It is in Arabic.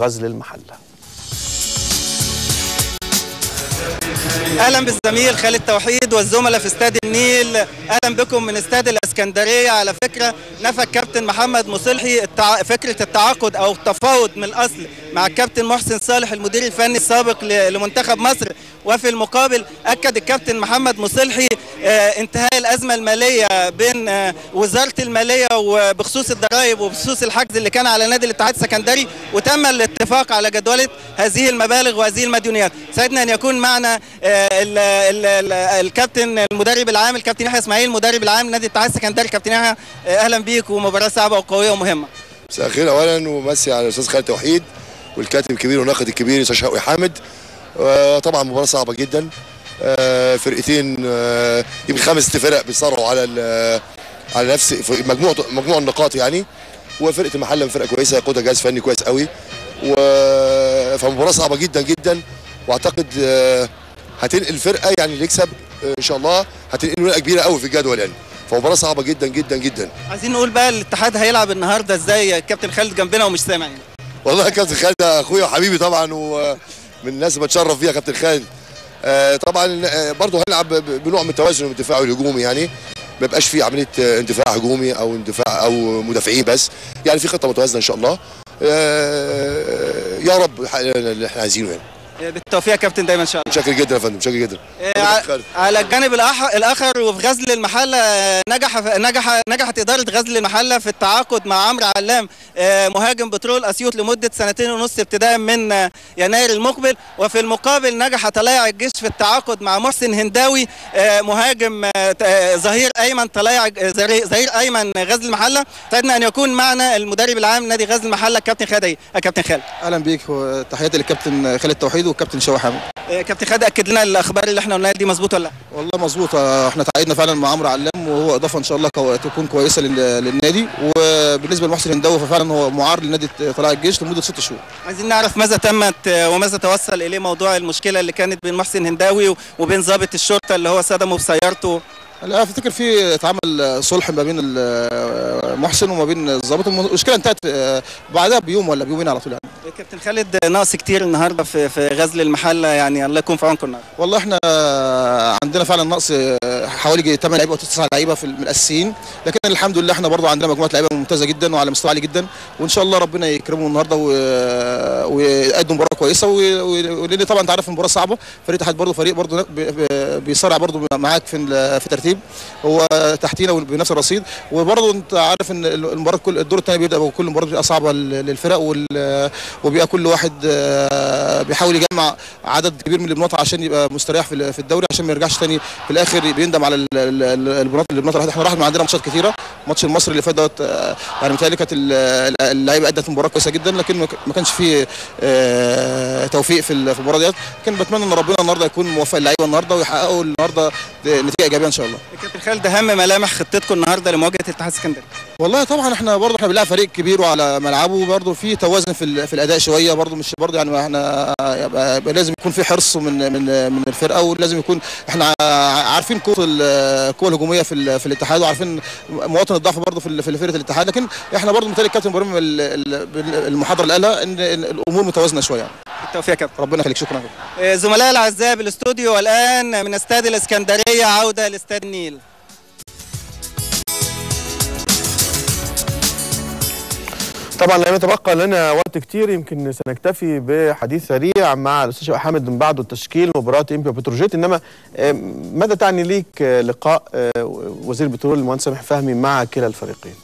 غزل المحله. اهلا بالزميل خالد توحيد والزملاء في استاد النيل. اهلا بكم من استاد الاسكندريه. على فكره نفى الكابتن محمد مصلحي فكره التعاقد او التفاوض من الاصل مع الكابتن محسن صالح المدير الفني السابق لمنتخب مصر، وفي المقابل اكد الكابتن محمد مصلحي انتهاء الازمه الماليه بين وزاره الماليه وبخصوص الضرائب وبخصوص الحجز اللي كان على نادي الاتحاد السكندري، وتم الاتفاق على جدوله هذه المبالغ وهذه المديونيات. سعدنا ان يكون معنا الكابتن المدرب العام الكابتن يحيى اسماعيل مدرب العام نادي الاتحاد السكندري. كابتن يحيى اهلا بيك، ومباراه صعبه وقويه ومهمه. مساء الخير اولا، ومسي على الاستاذ خالد توحيد والكاتب الكبير والناقد الكبير استاذ شوقي حامد. طبعا مباراه صعبه جدا، فرقتين يمكن 5 فرق بيصارعوا على نفس مجموع النقاط يعني، وفرقه المحله فرقه كويسه يقودها جهاز فني كويس قوي، فمباراه صعبه جدا جدا، واعتقد هتنقل الفرقه يعني اللي يكسب ان شاء الله هتنقل فرقه كبيره قوي في الجدول يعني، فمباراه صعبه جدا جدا جدا. عايزين نقول بقى الاتحاد هيلعب النهارده ازاي؟ الكابتن خالد جنبنا ومش سامع يعني. والله كابتن خالد اخويا وحبيبي طبعا، ومن الناس اللي بتشرف بيها كابتن خالد. طبعا برضه هنلعب بنوع من التوازن الدفاعي والهجومي، يعني ما يبقاش في عمليه اندفاع هجومي او اندفاع او مدافعين بس، يعني في خطه متوازنه ان شاء الله. يا رب اللي احنا عايزينه يعني. بالتوفيق يا كابتن دايما ان شاء الله. متشكر جدا يا فندم، متشكر جدا. على الجانب الاخر وفي غزل المحله نجحت اداره غزل المحله في التعاقد مع عمرو علام مهاجم بترول اسيوط لمده 2.5 سنين ابتداء من يناير المقبل، وفي المقابل نجح طلائع الجيش في التعاقد مع محسن هنداوي مهاجم ظهير ايمن ظهير ايمن غزل المحله. سعدنا ان يكون معنا المدرب العام نادي غزل المحله الكابتن خالد. كابتن خالد اهلا بيك، وتحياتي للكابتن خالد توحيد والكابتن شوقي حامد. كابتن خالد اكد لنا الاخبار اللي احنا قلناها دي مظبوطه ولا لا؟ والله مظبوطه، احنا تعاقدنا فعلا مع عمرو علام، وهو اضافه ان شاء الله تكون كويسه للنادي. وبالنسبه لمحسن هنداوي ففعلا هو معار لنادي طلائع الجيش لمده 6 شهور. عايزين نعرف ماذا تمت وماذا توصل اليه موضوع المشكله اللي كانت بين محسن هنداوي وبين ضابط الشرطه اللي هو صدمه بسيارته. لا افتكر في اتعمل صلح ما بين محسن وما بين الضابط، المشكله انتهت بعدها بيوم ولا بيومين على طول يعني. كابتن خالد ناقص كتير النهارده في غزل المحله، يعني الله يكون في عونكم النهارده. والله احنا عندنا فعلا نقص حوالي 8 لعيبه او 9 لعيبه في الاساسيين، لكن الحمد لله احنا برضو عندنا مجموعه لعيبه ممتازه جدا وعلى مستوى عالي جدا، وان شاء الله ربنا يكرمهم النهارده ويقدموا مباراه كويسه. ولان طبعا انت عارف المباراه صعبه، فريق الاتحاد برضو فريق برضو بيصارع برضو معاك في ترتيب، هو تحتينا بنفس الرصيد. وبرضه انت عارف ان المباراه الدور الثاني بيبدا كل مباراه بتبقى صعبه للفرق، وبيبقى كل واحد بيحاول يجمع عدد كبير من البناط عشان يبقى مستريح في الدوري، عشان ما يرجعش ثاني في الاخر بيندم على البناط اللي احنا راحت عندنا ماتشات كثيره. ماتش المصري اللي فات دوت يعني متهيألي كانت اللعيبه ادت مباراه كويسه جدا، لكن ما كانش فيه توفيق في المباراه ديت. كان بتمنى ان ربنا النهارده يكون موفق اللعيبه النهارده ويحققوا النهارده نتيجه ايجابيه ان شاء الله. كابتن خالد اهم ملامح خطتكم النهارده لمواجهه الاتحاد السكندري؟ والله طبعا احنا بنلعب فريق كبير وعلى ملعبه، وبرده في توازن في الاداء شويه، برده مش برده يعني احنا لازم يكون في حرص من الفرقه، ولازم يكون احنا عارفين قوه الهجوميه في الاتحاد، وعارفين مواطن الضعف برده في فرقه الاتحاد، لكن احنا برده مثال الكابتن ابراهيم المحاضره اللي قالها ان الامور متوازنه شويه يعني. بالتوفيق يا كابتن. ربنا يخليك، شكرا. زملائي الاعزاء بالاستوديو، والان من استاد الاسكندريه عوده لاستاد النيل. طبعا لا يتبقى لنا وقت كتير، يمكن سنكتفي بحديث سريع مع الاستاذ شوقي حامد من بعده التشكيل مباراه انبي وبتروجيت. انما ماذا تعني ليك لقاء وزير البترول المهندس سامح فهمي مع كلا الفريقين؟